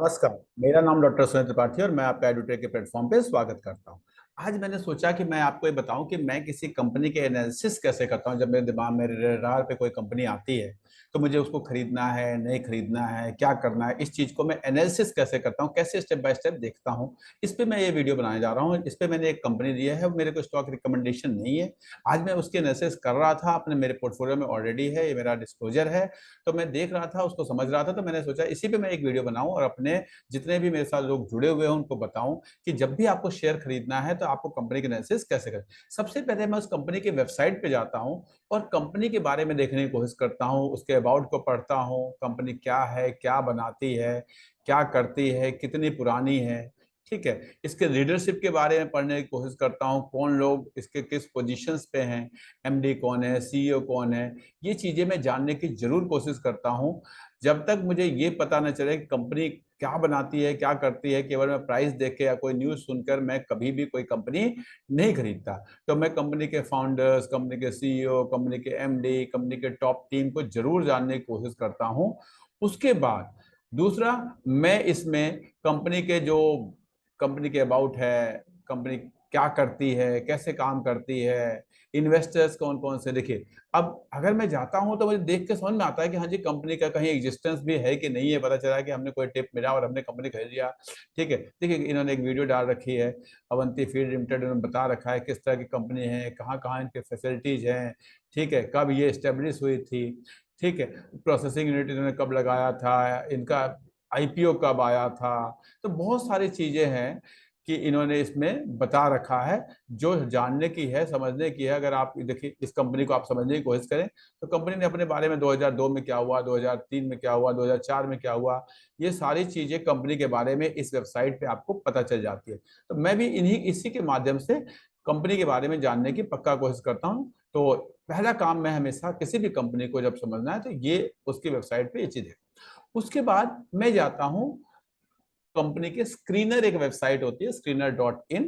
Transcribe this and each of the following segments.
नमस्कार। मेरा नाम डॉक्टर सुनील त्रिपाठी और मैं आपका एडुटेक के प्लेटफॉर्म पे स्वागत करता हूं। आज मैंने सोचा कि मैं आपको ये बताऊं कि मैं किसी कंपनी के एनालिसिस कैसे करता हूं। जब मेरे दिमाग में रडार पे कोई कंपनी आती है तो मुझे उसको खरीदना है, नहीं खरीदना है, क्या करना है, इस चीज को मैं एनालिसिस कैसे करता हूं, कैसे स्टेप बाय स्टेप देखता हूं। इस पे मैं ये वीडियो बनाने जा रहा हूं। इस पे मैंने एक कंपनी लिया है, मेरे को स्टॉक रिकमेंडेशन नहीं है। आज मैं उसकी एनालिसिस कर रहा था, अपने मेरे पोर्टफोलियो में ऑलरेडी है, ये मेरा डिस्क्लोजर है। तो मैं देख रहा था, उसको समझ रहा था, तो मैंने सोचा इसी पे मैं एक वीडियो बनाऊं और अपने जितने भी मेरे साथ लोग जुड़े हुए हैं उनको बताऊं कि जब भी आपको शेयर खरीदना है तो आपको कंपनी के एनालिसिस कैसे करें। सबसे पहले मैं उस कंपनी की वेबसाइट पे जाता हूं और कंपनी के बारे में देखने की कोशिश करता हूं, उसके अबाउट को पढ़ता हूं, कंपनी क्या है, क्या बनाती है, क्या करती है, कितनी पुरानी है। ठीक है। इसके लीडरशिप के बारे में पढ़ने की कोशिश करता हूं, कौन लोग इसके किस पोजीशंस पे हैं, एमडी कौन है, सीईओ कौन है। ये चीजें मैं जानने की जरूर कोशिश करता हूं। जब तक मुझे ये पता न चले कि कंपनी क्या बनाती है, क्या करती है, केवल मैं प्राइस देख के या कोई न्यूज सुनकर मैं कभी भी कोई कंपनी नहीं खरीदता। तो मैं कंपनी के फाउंडर्स, कंपनी के सीईओ, कंपनी के एमडी, कंपनी के टॉप टीम को जरूर जानने की कोशिश करता हूं। उसके बाद दूसरा, मैं इसमें कंपनी के जो कंपनी के अबाउट है, कंपनी क्या करती है, कैसे काम करती है, इन्वेस्टर्स कौन कौन से। देखिए, अब अगर मैं जाता हूं तो मुझे देख के समझ में आता है कि हाँ जी, कंपनी का कहीं एग्जिस्टेंस भी है कि नहीं है। पता चला कि हमने कोई टिप मिला और हमने कंपनी खरीद लिया। ठीक है। देखिए, इन्होंने एक वीडियो डाल रखी है, अवंती फीड लिमिटेड, उन्होंने बता रखा है किस तरह की कंपनी है, कहाँ कहाँ इनके फैसिलिटीज हैं। ठीक है, कब ये स्टेब्लिश हुई थी। ठीक है, प्रोसेसिंग यूनिट इन्होंने कब लगाया था, इनका आईपीओ कब आया था। तो बहुत सारी चीजें हैं कि इन्होंने इसमें बता रखा है, जो जानने की है, समझने की है। अगर आप देखिए, इस कंपनी को आप समझने की कोशिश करें तो कंपनी ने अपने बारे में 2002 में क्या हुआ, 2003 में क्या हुआ, 2004 में क्या हुआ, ये सारी चीजें कंपनी के बारे में इस वेबसाइट पे आपको पता चल जाती है। तो मैं भी इन्हीं इसी के माध्यम से कंपनी के बारे में जानने की पक्का कोशिश करता हूँ। तो पहला काम मैं हमेशा किसी भी कंपनी को जब समझना है तो ये उसकी वेबसाइट पे ये चीज है। उसके बाद मैं जाता हूँ कंपनी के स्क्रीनर, एक वेबसाइट होती है screener.in,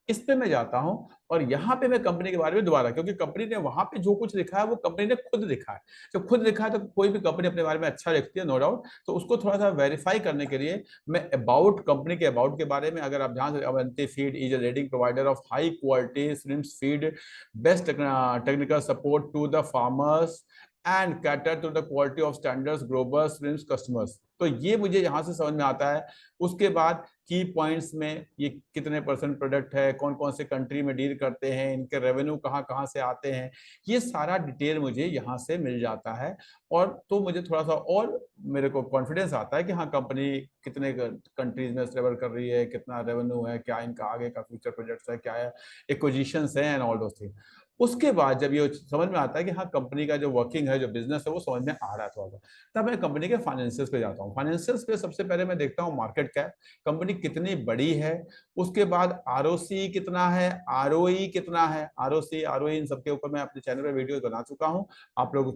इस पे मैं जाता हूं और यहाँ पे मैं कंपनी के बारे में दोबारा, क्योंकि कंपनी ने वहां पे जो कुछ लिखा है वो कंपनी ने खुद लिखा है। जब खुद लिखा है तो कोई भी कंपनी अपने बारे में अच्छा लिखती है, नो डाउट। तो उसको थोड़ा सा वेरीफाई करने के लिए मैं अबाउट, कंपनी के अबाउट के बारे में, अगर आप ध्यान से, Avanti feed is a leading provider of high quality shrimp feed, best technical support to the farmers and cater to the quality of standards global shrimp customers. तो ये मुझे यहाँ से समझ में आता है। उसके बाद की पॉइंट्स में ये कितने परसेंट प्रोडक्ट है, कौन कौन से कंट्री में डील करते हैं, इनके रेवेन्यू कहाँ कहाँ से आते हैं, ये सारा डिटेल मुझे यहाँ से मिल जाता है। और तो मुझे थोड़ा सा और मेरे को कॉन्फिडेंस आता है कि हाँ, कंपनी कितने कंट्रीज में ट्रेवल कर रही है, कितना रेवेन्यू है, क्या इनका आगे का फ्यूचर प्रोजेक्ट्स है, क्या है एक्विजिशंस है एंड ऑल दोस थिंग। उसके बाद जब ये समझ में आता है कि हाँ, कंपनी का जो वर्किंग है, जो बिजनेस है, वो समझ में आ रहा है थोड़ा सा, तब मैं कंपनी के फाइनेंशियल्स पे जाता हूँ। फाइनेंशियल्स पे सबसे पहले मैं देखता हूँ मार्केट कैप, कंपनी कितनी बड़ी है। उसके बाद आरओसी कितना है, आरओई कितना है। आरओसी, आरओई, इन सबके ऊपर मैं अपने चैनल पे वीडियो बना चुका हूँ। आप लोग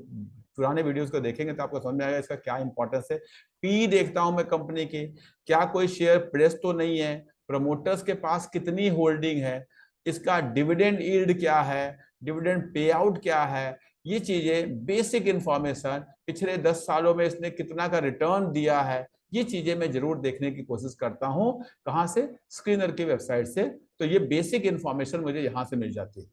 पुराने वीडियोस को देखेंगे तो आपको समझ में आएगा इसका क्या इंपॉर्टेंस है। पी देखता हूं मैं कंपनी की, क्या कोई शेयर प्रेस तो नहीं है, प्रमोटर्स के पास कितनी होल्डिंग है, इसका डिविडेंड यील्ड क्या है, डिविडेंड पे आउट क्या है। ये चीजें बेसिक इंफॉर्मेशन, पिछले 10 सालों में इसने कितना का रिटर्न दिया है, ये चीजें मैं जरूर देखने की कोशिश करता हूं। कहां से? स्क्रीनर की वेबसाइट से। तो ये बेसिक इंफॉर्मेशन मुझे यहां से मिल जाती है।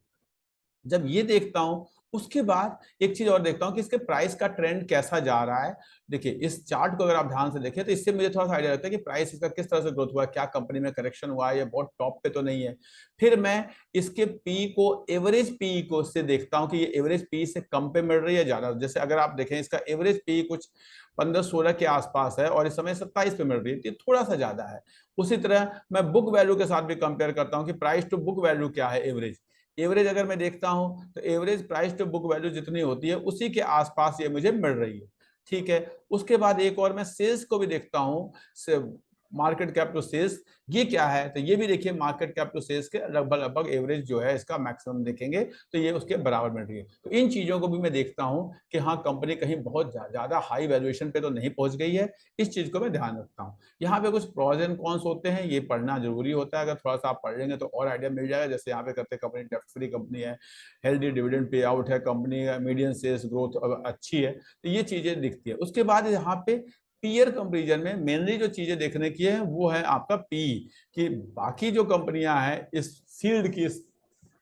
जब ये देखता हूं, उसके बाद एक चीज और देखता हूं कि इसके प्राइस का ट्रेंड कैसा जा रहा है। देखिए, इस चार्ट को अगर आप ध्यान से देखें तो इससे मुझे थोड़ा सा आइडिया लगता है कि प्राइस इसका किस तरह से ग्रोथ हुआ है, क्या कंपनी में करेक्शन हुआ है, ये बहुत टॉप पे तो नहीं है। फिर मैं इसके पी को, एवरेज पी को से देखता हूं कि ये एवरेज पी से कम पे मिल रही है, ज्यादा। जैसे अगर आप देखें, इसका एवरेज पी कुछ 15-16 के आसपास है और इस समय 27 पे मिल रही है, तो थोड़ा सा ज्यादा है। उसी तरह मैं बुक वैल्यू के साथ भी कंपेयर करता हूं कि प्राइस टू बुक वैल्यू क्या है। एवरेज एवरेज अगर मैं देखता हूं तो average price to book value जितनी होती है उसी के आसपास ये मुझे मिल रही है। ठीक है। उसके बाद एक और मैं सेल्स को भी देखता हूं, मार्केट कैप टू सेल्स, ये क्या है। तो ये भी देखिए, मार्केट कैप टू सेल्स के लगभग लगभग एवरेज जो है इसका मैक्सिमम देखेंगे तो ये उसके बराबर मिल रही है। तो इन चीजों को भी मैं देखता हूं कि हाँ, कंपनी कहीं बहुत ज्यादा हाई वैल्यूएशन पे तो नहीं पहुंच गई है। इस चीज को मैं ध्यान रखता हूँ। यहाँ पे कुछ प्रोज एंड कॉन्स होते हैं, ये पढ़ना जरूरी होता है। अगर थोड़ा सा आप पढ़ लेंगे तो और आइडिया मिल जाएगा। जैसे यहाँ पे करते कंपनी डेप्ट फ्री कंपनी है, हेल्दी डिविडेंड पे आउट है, कंपनी मीडियम सेल्स ग्रोथ अच्छी है, तो ये चीजें दिखती है। उसके बाद यहाँ पे पीयर कंपैरिजन में मेनली जो चीजें देखने की है वो है आपका पी, कि बाकी जो कंपनियां हैं इस फील्ड की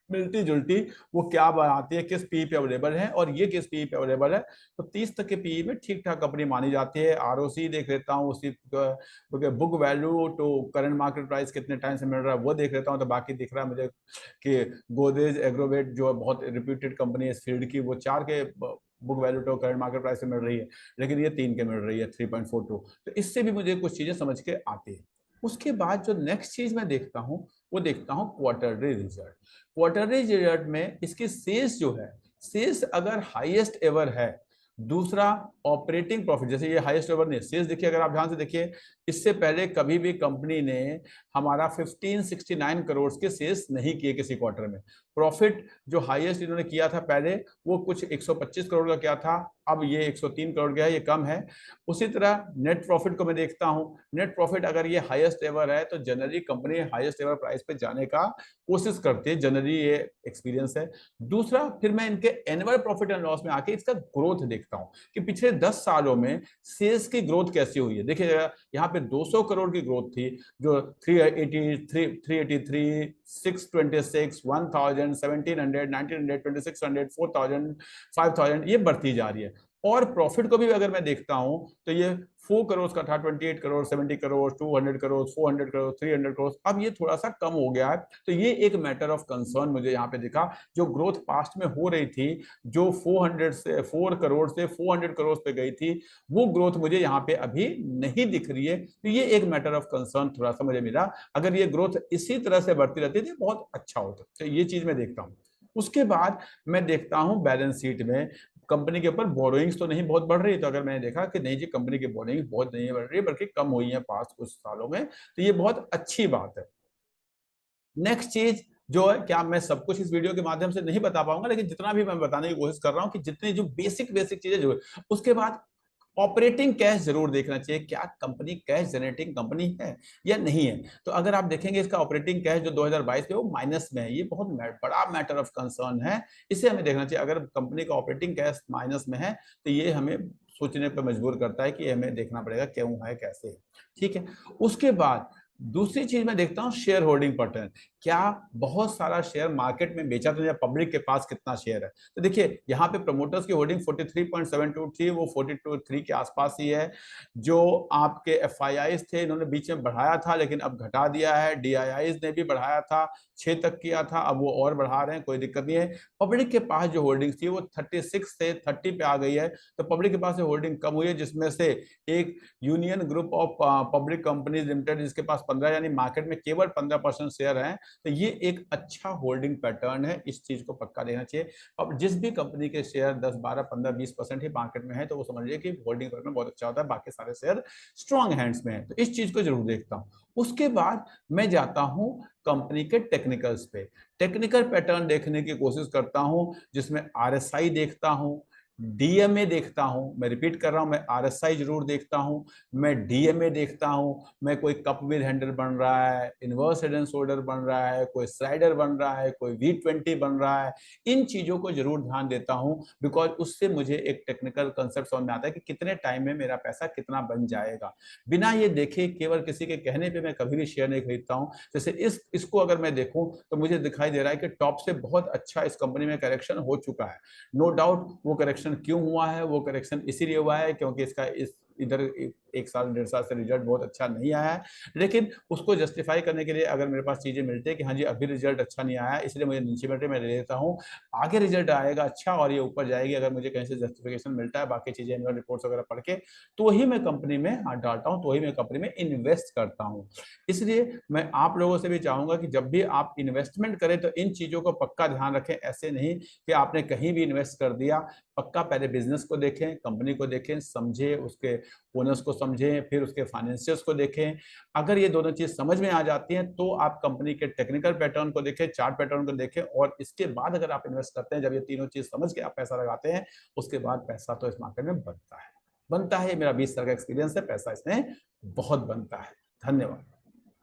मिलती जुलती वो क्या बनाती है, किस पी पे अवेलेबल है और ये किस पी पे अवेलेबल है। तो 30 तक के पी में ठीक ठाक कंपनी मानी जाती है। आरओसी देख लेता हूँ, उसी book value to current market price कितने टाइम से मिल रहा है वो देख लेता हूँ। तो बाकी दिख रहा है मुझे कि गोदरेज एग्रोवेट जो बहुत रिप्यूटेड कंपनी है इस फील्ड की, वो 4 के book value to current market price से मिल रही है, लेकिन ये 3 के मिल रही है, 3.42। तो इससे भी मुझे कुछ चीजें समझ के आती है। उसके बाद जो नेक्स्ट चीज मैं देखता हूँ वो देखता हूँ क्वार्टरली रिजल्ट। क्वार्टरली रिजल्ट में इसकी सेल्स जो है, सेल्स अगर हाईएस्ट एवर है, दूसरा ऑपरेटिंग प्रॉफिट, जैसे ये हाईएस्ट एवर नहीं, सेल्स देखिए अगर आप ध्यान से देखिए, इससे पहले कभी भी कंपनी ने हमारा 1569 करोड़ के सेल्स नहीं किए किसी क्वार्टर में। प्रॉफिट जो हाईएस्ट इन्होंने किया था पहले वो कुछ 125 करोड़ का क्या था, अब ये 103 करोड़ का है, ये कम है। उसी तरह नेट प्रॉफिट को मैं देखता हूं, नेट प्रॉफिट अगर ये हाईएस्ट एवर है तो generally company highest ever price पे जाने का कोशिश करती है, जनरली ये एक्सपीरियंस है। दूसरा फिर मैं इनके एनुअल प्रॉफिट एंड लॉस में आके इसका ग्रोथ देखता हूं कि पिछले 10 सालों में सेल्स की ग्रोथ कैसी हुई है। देखिए यहाँ पे 200 करोड़ की ग्रोथ थी, जो 383, 626, 1000, 1700, 1900, 2600, 4000, 5000 ये बढ़ती जा रही है। और प्रॉफिट को भी अगर मैं देखता हूं तो ये 4 करोड़ का था, 28 करोड़, 70 करोड़, 200 करोड़, 400 करोड़, 300 करोड़, अब ये थोड़ा सा कम हो गया है। तो ये एक मैटर ऑफ कंसर्न मुझे यहाँ पे दिखा। जो ग्रोथ पास्ट में हो रही थी, जो 4 करोड़ से 400 करोड़ पे गई थी, वो ग्रोथ मुझे यहाँ पे अभी नहीं दिख रही है। तो ये एक मैटर ऑफ कंसर्न थोड़ा सा मुझे मिला। अगर ये ग्रोथ इसी तरह से बढ़ती रहती तो बहुत अच्छा होता। तो ये चीज मैं देखता हूँ। उसके बाद मैं देखता हूं बैलेंस शीट में कंपनी के ऊपर बोरोइंग्स तो नहीं बहुत बढ़ रही। तो अगर मैंने देखा कि नहीं जी कंपनी की बोरोइंग्स बहुत नहीं बढ़ रही बल्कि कम हुई है पास्ट कुछ सालों में, तो ये बहुत अच्छी बात है। नेक्स्ट चीज जो है, क्या मैं सब कुछ इस वीडियो के माध्यम से नहीं बता पाऊंगा, लेकिन जितना भी मैं बताने की कोशिश कर रहा हूं कि जितनी जो बेसिक बेसिक चीजें जो है। उसके बाद ऑपरेटिंग कैश जरूर देखना चाहिए, क्या कंपनी कैश जनरेटिंग कंपनी है या नहीं है। तो अगर आप देखेंगे इसका ऑपरेटिंग कैश जो 2022 में वो माइनस में है, ये बहुत बड़ा मैटर ऑफ कंसर्न है। इसे हमें देखना चाहिए। अगर कंपनी का ऑपरेटिंग कैश माइनस में है तो ये हमें सोचने पर मजबूर करता है कि हमें देखना पड़ेगा क्यों है, कैसे है। ठीक है। उसके बाद दूसरी चीज मैं देखता हूं शेयर होल्डिंग पैटर्न। क्या बहुत सारा शेयर मार्केट में बेचा तो, या पब्लिक के पास कितना शेयर है। तो देखिए यहाँ पे प्रमोटर्स की होल्डिंग 43.72 थी, वो 42.3 के आसपास ही है। जो आपके एफआईआईज थे इन्होंने बीच में बढ़ाया था लेकिन अब घटा दिया है। डीआईआईज ने भी बढ़ाया था, 6 तक किया था, अब वो और बढ़ा रहे हैं, कोई दिक्कत नहीं है। पब्लिक के पास जो होल्डिंग थी वो 36 से 30 पे आ गई है। तो पब्लिक के पास होल्डिंग कम हुई है, जिसमें से एक union group of public companies limited जिसके पास 15, यानी मार्केट में केवल 15% शेयर है। तो ये एक अच्छा होल्डिंग पैटर्न है, इस चीज को पक्का देना चाहिए। अब जिस भी कंपनी के शेयर 10, 12, 15, 20% ही मार्केट में है तो वो समझिए कि होल्डिंग पैटर्न बहुत अच्छा होता है, बाकी सारे शेयर स्ट्रॉन्ग हैंड्स में है। तो इस चीज को जरूर देखता हूं। उसके बाद मैं जाता हूं कंपनी के टेक्निकल्स पे, टेक्निकल पैटर्न देखने की कोशिश करता हूं, जिसमें आरएसआई देखता हूं, डीएमए देखता हूं। मैं रिपीट कर रहा हूं, मैं आरएसआई जरूर देखता हूं, मैं डीएमए देखता हूं, मैं कोई कप विद हैंडल बन रहा है, इनवर्स हेड एंड शोल्डर बन रहा है, कोई स्लाइडर बन रहा है, कोई V20 बन रहा है। इन चीजों को जरूर ध्यान देता हूं, बिकॉज उससे मुझे एक टेक्निकल कंसेप्ट समझ में आता है कि कितने टाइम में मेरा पैसा कितना बन जाएगा। बिना ये देखे केवल किसी के कहने पे मैं कभी भी शेयर नहीं खरीदता हूं। जैसे इसको अगर मैं देखूं तो मुझे दिखाई दे रहा है कि टॉप से बहुत अच्छा इस कंपनी में करेक्शन हो चुका है। नो डाउट वो करेक्शन क्यों हुआ है, वो करेक्शन इसीलिए हुआ है क्योंकि इसका इस इधर 1 साल 1.5 साल से रिजल्ट बहुत अच्छा नहीं आया है। लेकिन उसको जस्टिफाई करने के लिए अगर मेरे पास चीजें मिलती है कि हाँ जी अभी रिजल्ट अच्छा नहीं आया इसलिए मुझे नीचे बैठे मैं ले लेता हूँ, आगे रिजल्ट आएगा अच्छा और ये ऊपर जाएगी, अगर मुझे कहीं से जस्टिफिकेशन मिलता है बाकी चीजें एनुअल रिपोर्ट्स वगैरह पढ़ के, तो ही मैं कंपनी में हाथ डालता हूँ, तो ही मैं कंपनी में इन्वेस्ट करता हूँ। इसलिए मैं आप लोगों से भी चाहूंगा कि जब भी आप इन्वेस्टमेंट करें तो इन चीजों को पक्का ध्यान रखें। ऐसे नहीं कि आपने कहीं भी इन्वेस्ट कर दिया, पक्का पहले बिजनेस को देखें, कंपनी को देखें, समझे, उसके ओनर्स को समझें, फिर उसके फाइनेंशियल्स को देखें। अगर ये दोनों चीज समझ में आ जाती हैं तो आप कंपनी के टेक्निकल पैटर्न को देखें, चार्ट पैटर्न को देखें, और इसके बाद अगर आप इन्वेस्ट करते हैं, जब ये तीनों चीज समझ के आप पैसा लगाते हैं, उसके बाद पैसा तो इस मार्केट में बनता है। मेरा 20 साल का एक्सपीरियंस है, पैसा इसमें बहुत बनता है। धन्यवाद।